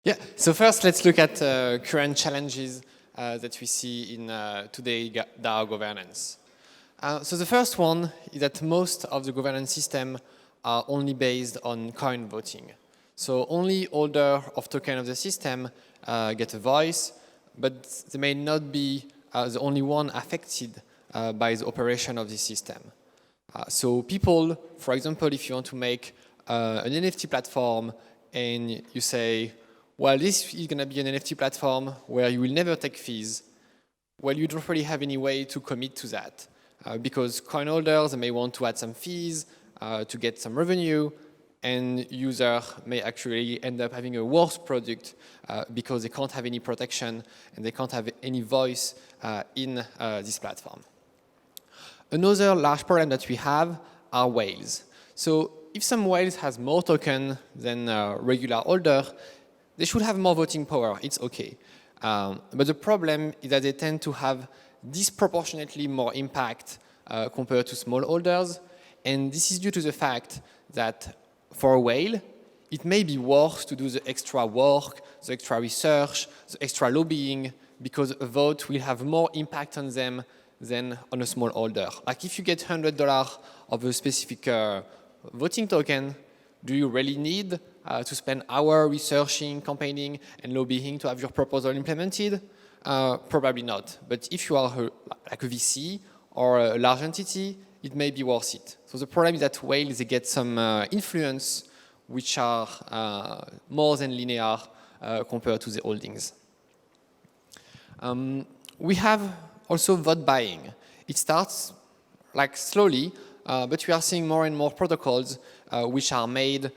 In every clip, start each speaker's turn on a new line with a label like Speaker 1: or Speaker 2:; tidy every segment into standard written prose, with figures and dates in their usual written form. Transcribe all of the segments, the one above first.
Speaker 1: Yeah, so first let's look at current challenges that we see in today DAO governance. So the first one is that most of the governance system are only based on coin voting. So only holder of token of the system get a voice, but they may not be the only one affected by the operation of the system. So people, for example, if you want to make an NFT platform and you say, well, this is going to be an NFT platform where you will never take fees, well, you don't really have any way to commit to that because coin holders may want to add some fees to get some revenue, and user may actually end up having a worse product because they can't have any protection and they can't have any voice in this platform. Another large problem that we have are whales. So if some whales has more token than a regular holder, they should have more voting power, it's okay. But the problem is that they tend to have disproportionately more impact compared to small holders. And this is due to the fact that for a whale, it may be worth to do the extra work, the extra research, the extra lobbying, because a vote will have more impact on them than on a small holder. Like if you get $100 of a specific voting token, do you really need to spend hours researching, campaigning, and lobbying to have your proposal implemented? Probably not. But if you are like a VC or a large entity, it may be worth it. So the problem is that whales, they get some influence which are more than linear compared to the holdings. We have also vote buying. It starts like slowly, but we are seeing more and more protocols which are made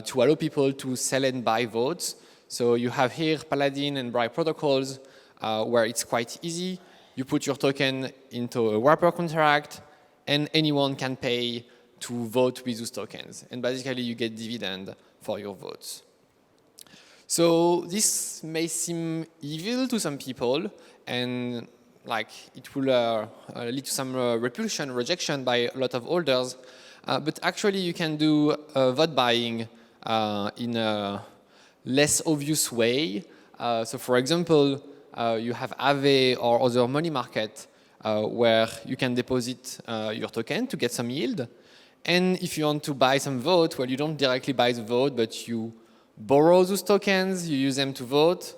Speaker 1: to allow people to sell and buy votes. So you have here Paladin and Bribe protocols where it's quite easy. You put your token into a wrapper contract and anyone can pay to vote with those tokens. And basically you get dividend for your votes. So this may seem evil to some people and like it will lead to some repulsion, rejection by a lot of holders. But actually you can do vote buying in a less obvious way. So for example, you have Aave or other money market where you can deposit your token to get some yield. And if you want to buy some vote, well, you don't directly buy the vote, but you borrow those tokens, you use them to vote,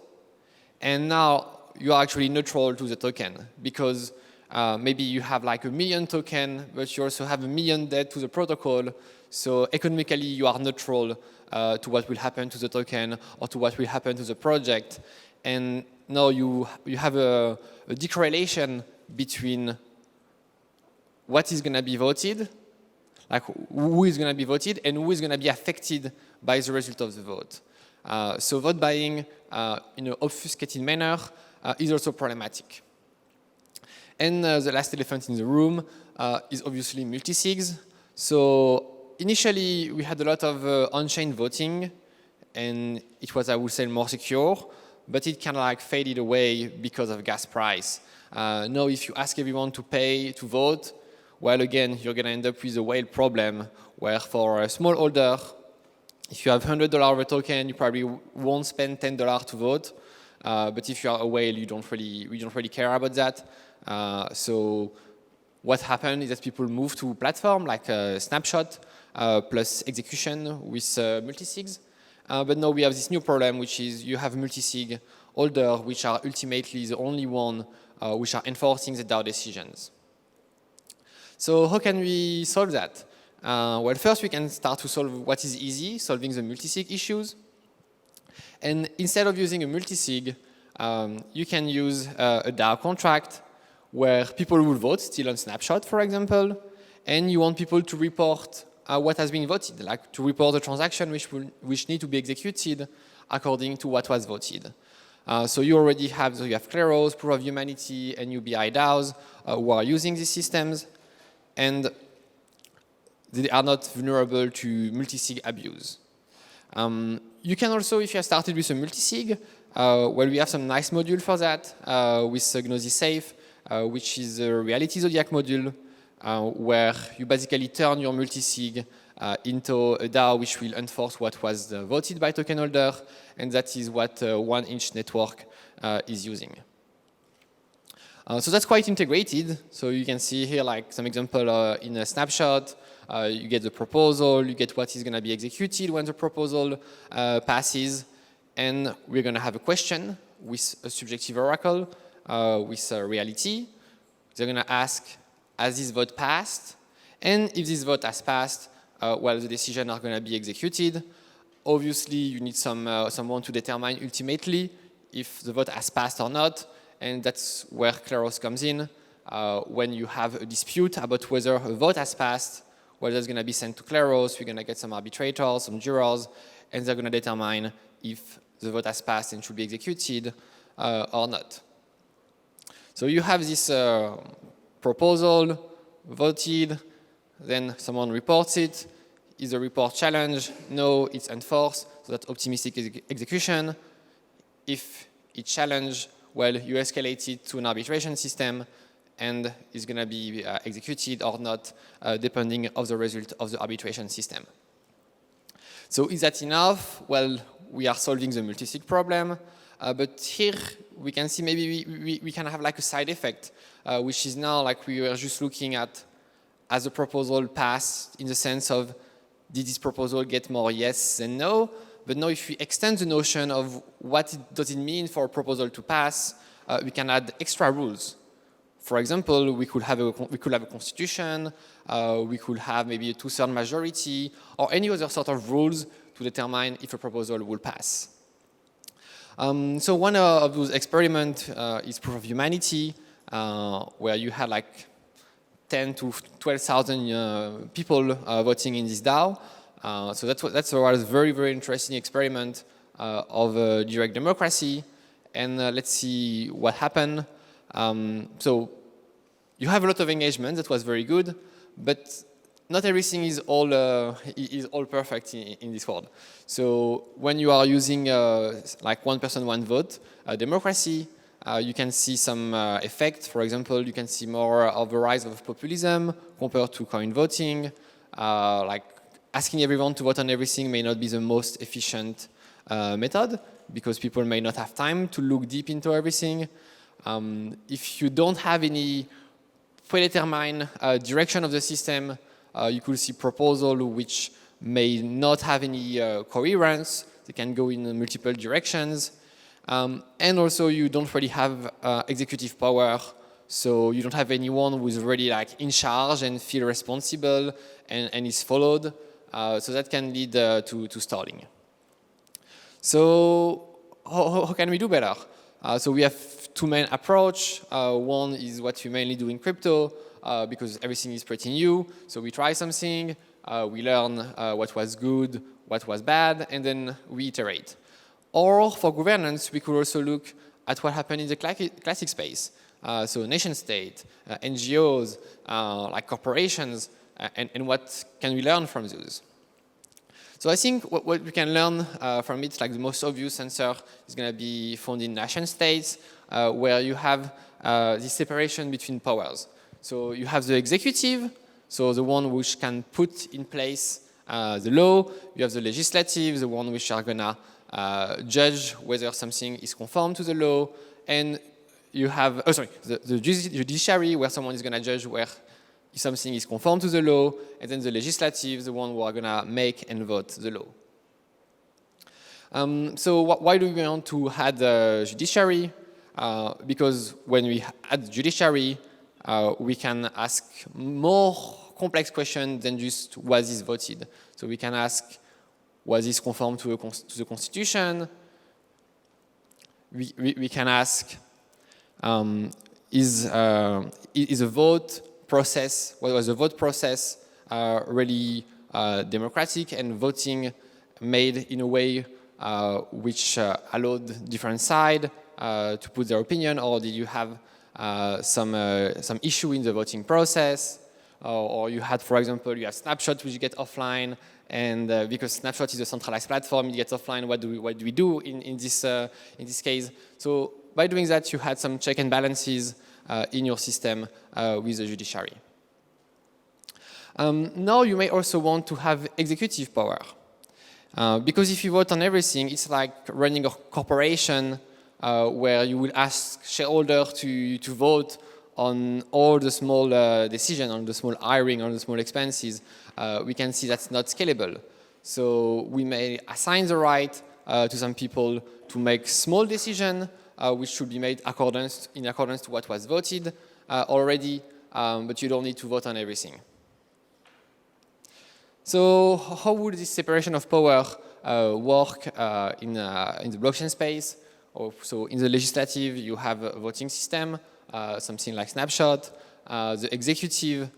Speaker 1: and now you are actually neutral to the token because maybe you have like 1 million token, but you also have 1 million debt to the protocol. So economically, you are neutral to what will happen to the token or to what will happen to the project. And now you have a decorrelation between what is going to be voted, like who is going to be voted, and who is going to be affected by the result of the vote. So vote buying in an obfuscated manner is also problematic. And the last elephant in the room is obviously multisigs. So initially, we had a lot of on-chain voting, and it was, I would say, more secure, but it kind of like faded away because of gas price. Now, if you ask everyone to pay to vote, well, again, you're going to end up with a whale problem, where for a small holder, if you have $100 of a token, you probably won't spend $10 to vote. But if you are a whale, we don't really care about that. So what happened is that people move to platform like Snapshot plus execution with multisigs. But now we have this new problem, which is you have multisig holders, which are ultimately the only one which are enforcing the DAO decisions. So how can we solve that? Well, first we can start to solve what is easy, solving the multisig issues. And instead of using a multisig, you can use a DAO contract where people will vote still on Snapshot, for example, and you want people to report what has been voted, like to report the transaction which need to be executed according to what was voted. So you already have, so you have Kleros, Proof of Humanity, and UBI DAOs who are using these systems, and they are not vulnerable to multisig abuse. You can also, if you have started with a multisig, well, we have some nice module for that with Gnosis Safe, which is a reality zodiac module where you basically turn your multisig into a DAO which will enforce what was voted by token holder, and that is what 1inch network is using. So that's quite integrated. So you can see here like some example in a snapshot. You get the proposal, you get what is going to be executed when the proposal passes, and we're going to have a question with a subjective oracle, with a reality. They're going to ask, has this vote passed? And if this vote has passed, well, the decisions are going to be executed. Obviously, you need someone to determine ultimately if the vote has passed or not, and that's where Kleros comes in. When you have a dispute about whether a vote has passed, well, that's going to be sent to Kleros. We're going to get some arbitrators, some jurors, and they're going to determine if the vote has passed and should be executed or not. So you have this proposal voted, then someone reports it. Is the report challenged? No, it's enforced, so that's optimistic execution. If it's challenged, well, you escalate it to an arbitration system, and it's going to be executed or not, depending on the result of the arbitration system. So is that enough? Well, we are solving the multisig problem, but here we can see maybe we can have like a side effect, which is now like we were just looking at as the proposal passed in the sense of did this proposal get more yes than no? But now if we extend the notion of what does it mean for a proposal to pass, we can add extra rules. For example, we could have a constitution, we could have maybe a 2/3 majority, or any other sort of rules to determine if a proposal will pass. So one of those experiments is proof of humanity, where you had like 10 to 12,000 people voting in this DAO. So that's a very, very interesting experiment of direct democracy. And let's see what happened. So you have a lot of engagement. That was very good, but not everything is all perfect in this world. So when you are using like one person, one vote democracy, you can see some effect. For example, you can see more of a rise of populism compared to coin voting. Like asking everyone to vote on everything may not be the most efficient method because people may not have time to look deep into everything. If you don't have any predetermined direction of the system, you could see proposals which may not have any coherence. They can go in multiple directions. And also you don't really have executive power, so you don't have anyone who is really like in charge and feel responsible and is followed. So that can lead to stalling. So how can we do better? So we have two main approaches. One is what we mainly do in crypto, because everything is pretty new. So we try something, we learn what was good, what was bad, and then we iterate. Or for governance, we could also look at what happened in the classic space. So nation state, NGOs, like corporations, and what can we learn from those? So I think what we can learn from it, like the most obvious answer is going to be found in nation states, where you have this separation between powers. So you have the executive, so the one which can put in place the law. You have the legislative, the one which are going to judge whether something is conform to the law. And you have, the judiciary, where someone is going to judge where something is conform to the law, and then the legislative, the one who are going to make and vote the law. So why do we want to add the judiciary? Because when we add judiciary, we can ask more complex questions than just was this voted. So we can ask, was this conform to the Constitution? We can ask, is a vote process, what was the vote process really democratic and voting made in a way which allowed different sides to put their opinion, or did you have some issue in the voting process, or you had, for example, you have snapshot which you get offline, and because snapshot is a centralized platform, it gets offline. What do we do in this case? So by doing that, you had some check and balances in your system with the judiciary. Now you may also want to have executive power. Because if you vote on everything, it's like running a corporation where you will ask shareholders to vote on all the small decisions, on the small hiring, on the small expenses. We can see that's not scalable. So we may assign the right to some people to make small decisions, which should be made in accordance to what was voted already, but you don't need to vote on everything. So how would this separation of power work in the blockchain space? So in the legislative, you have a voting system, something like snapshot. The executive,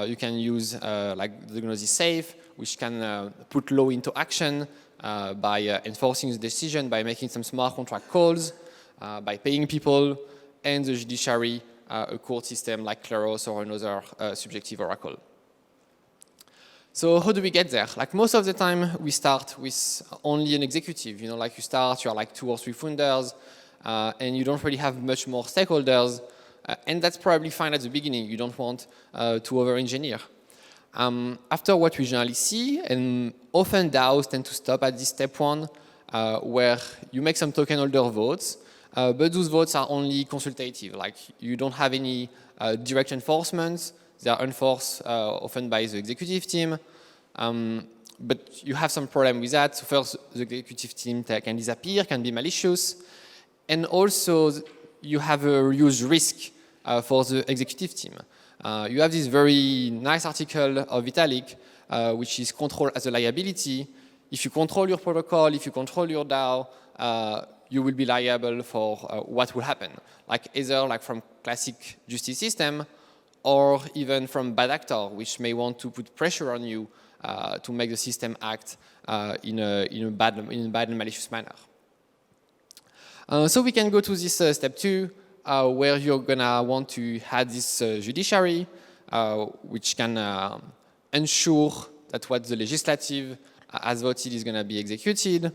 Speaker 1: you can use like the Gnosis Safe, which can put law into action by enforcing the decision, by making some smart contract calls, by paying people, and the judiciary, a court system like Kleros or another subjective oracle. So how do we get there? Like most of the time, we start with only an executive. You know, like you're like 2 or 3 founders, and you don't really have much more stakeholders. And that's probably fine at the beginning. You don't want to over-engineer. After what we generally see, and often DAOs tend to stop at this step 1, where you make some token holder votes, but those votes are only consultative. Like you don't have any direct enforcement. They are enforced often by the executive team, but you have some problem with that. So first, the executive team can disappear, can be malicious, and also you have a huge risk for the executive team. You have this very nice article of Vitalik, which is control as a liability. If you control your protocol, if you control your DAO, you will be liable for what will happen, like either like from classic justice system, or even from bad actor, which may want to put pressure on you to make the system act in a bad and malicious manner. So we can go to this step 2, where you're gonna want to have this judiciary, which can ensure that what the legislative has voted is gonna be executed.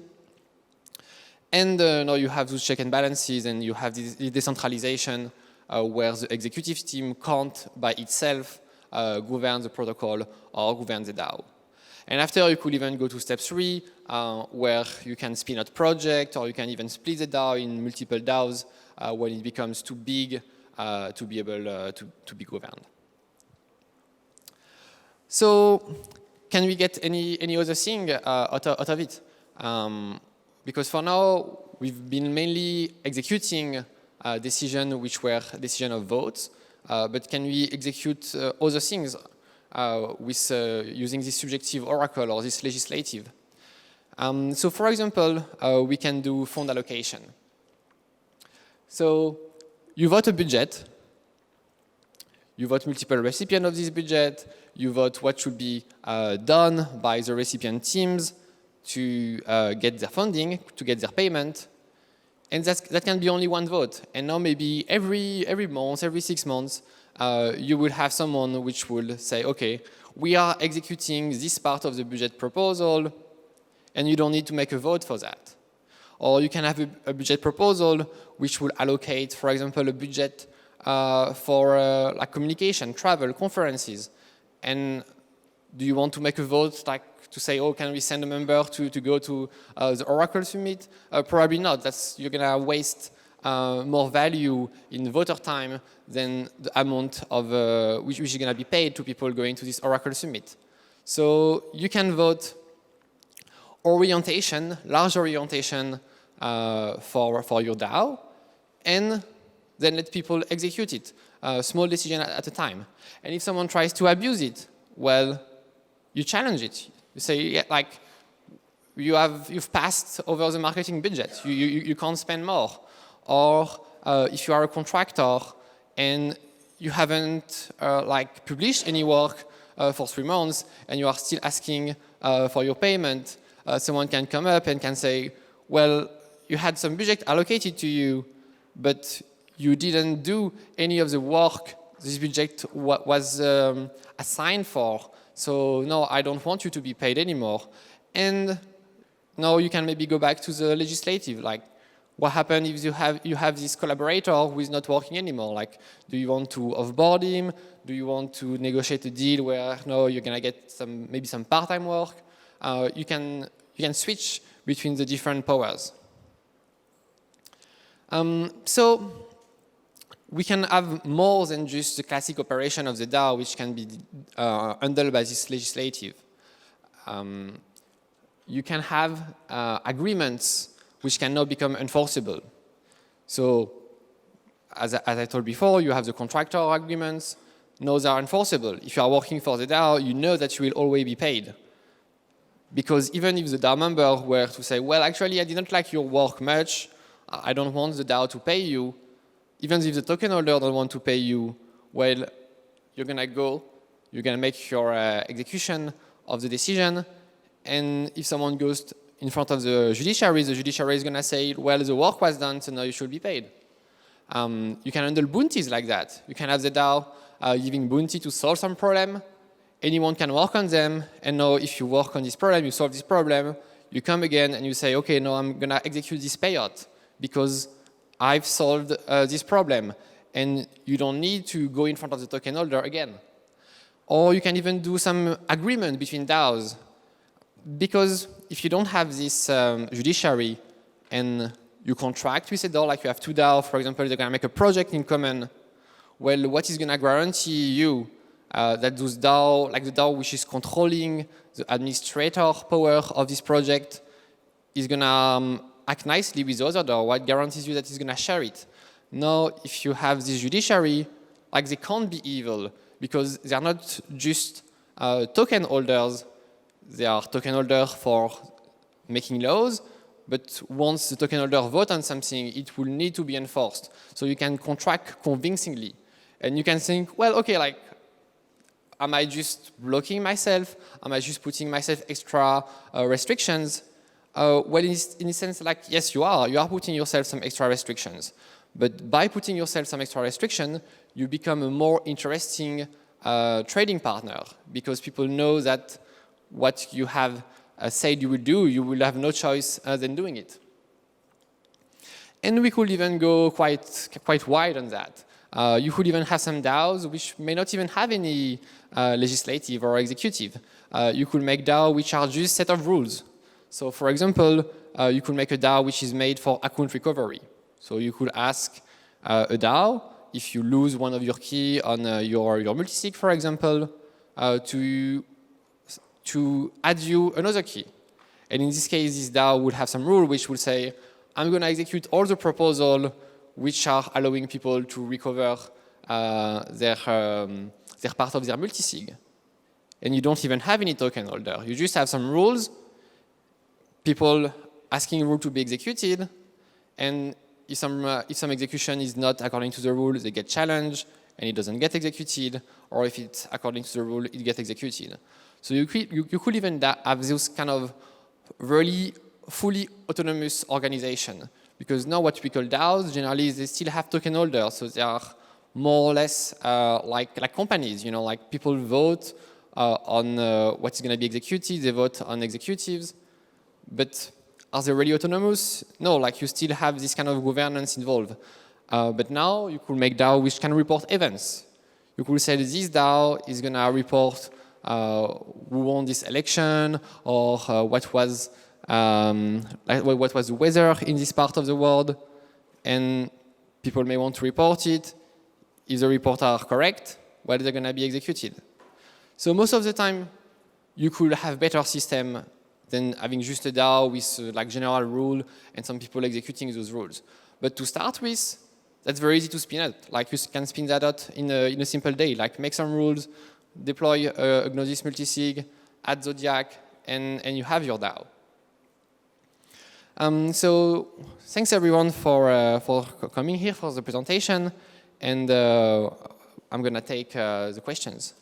Speaker 1: And now you have those check and balances, and you have this decentralization where the executive team can't by itself govern the protocol or govern the DAO. And after, you could even go to step 3, where you can spin out project, or you can even split the DAO in multiple DAOs when it becomes too big to be able to be governed. So can we get any other thing out of it? Because for now, we've been mainly executing decisions which were decisions of votes, but can we execute other things with using this subjective oracle or this legislative? So for example, we can do fund allocation. So you vote a budget, you vote multiple recipients of this budget, you vote what should be done by the recipient teams to get their funding, to get their payment. And that can be only one vote. And now maybe every month, every 6 months, you will have someone which will say, okay, we are executing this part of the budget proposal, and you don't need to make a vote for that. Or you can have a budget proposal which will allocate, for example, a budget for like communication, travel, conferences. And do you want to make a vote like to say, oh, can we send a member to go to the Oracle Summit? Probably not. You're going to waste more value in voter time than the amount of which is going to be paid to people going to this Oracle Summit. So you can vote orientation, large orientation for your DAO, and then let people execute it, small decision at a time. And if someone tries to abuse it, well, you challenge it. You say, yeah, like, you've passed over the marketing budget. You can't spend more. Or if you are a contractor and you haven't like published any work for 3 months and you are still asking for your payment, someone can come up and can say, well, you had some budget allocated to you, but you didn't do any of the work this budget was assigned for. So no, I don't want you to be paid anymore. And now you can maybe go back to the legislative, like, what happens if you have this collaborator who is not working anymore? Like, do you want to offboard him? Do you want to negotiate a deal where no, you're gonna get maybe some part-time work? You can switch between the different powers. So we can have more than just the classic operation of the DAO, which can be handled by this legislative. You can have agreements which can now become enforceable. So as I told before, you have the contractor agreements. Those are enforceable. If you are working for the DAO, you know that you will always be paid. Because even if the DAO member were to say, well, actually, I didn't like your work much, I don't want the DAO to pay you, even if the token holder don't want to pay you, well, you're going to go, you're going to make your execution of the decision, and if someone goes in front of the judiciary is going to say, well, the work was done, so now you should be paid. You can handle bounties like that. You can have the DAO giving bounty to solve some problem. Anyone can work on them, and now if you work on this problem, you solve this problem, you come again and you say, okay, now I'm going to execute this payout because I've solved this problem, and you don't need to go in front of the token holder again. Or you can even do some agreement between DAOs, because if you don't have this judiciary and you contract with a DAO, like you have two DAO, for example, they're going to make a project in common, well, what is going to guarantee you that those DAO, like the DAO which is controlling the administrator power of this project, is going to act nicely with the other DAO? What guarantees you that it's going to share it? Now, if you have this judiciary, like they can't be evil, because they are not just token holders. They are token holders for making laws, but once the token holder votes on something, it will need to be enforced. So you can contract convincingly. And you can think, well, okay, like, am I just blocking myself? Am I just putting myself extra restrictions? Well, in a sense, like, yes, you are. You are putting yourself some extra restrictions. But by putting yourself some extra restriction, you become a more interesting trading partner, because people know that what you have said you will do, you will have no choice than doing it. And we could even go quite wide on that. You could even have some DAOs which may not even have any legislative or executive. You could make DAO which are just set of rules. So for example, you could make a DAO which is made for account recovery. So you could ask a DAO, if you lose one of your key on your multisig, for example, to add you another key. And in this case, this DAO would have some rule which will say, I'm going to execute all the proposals which are allowing people to recover their part of their multisig. And you don't even have any token holder. You just have some rules, people asking a rule to be executed, and if some execution is not according to the rule, they get challenged, and it doesn't get executed, or if it's according to the rule, it gets executed. So you could even have this kind of really fully autonomous organization, because now what we call DAOs, generally, they still have token holders, so they are more or less like companies, like people vote on what's going to be executed, they vote on executives, but are they really autonomous? No, like you still have this kind of governance involved. But now you could make DAO which can report events. You could say this DAO is going to report who won this election, or what was the weather in this part of the world, and people may want to report it. If the reports are correct, well, they're going to be executed. So most of the time, you could have better system than having just a DAO with like general rule and some people executing those rules. But to start with, that's very easy to spin out. Like you can spin that out in a simple day. Like make some rules, deploy a Gnosis multisig, add Zodiac, and you have your DAO. So thanks everyone for coming here for the presentation, and I'm going to take the questions.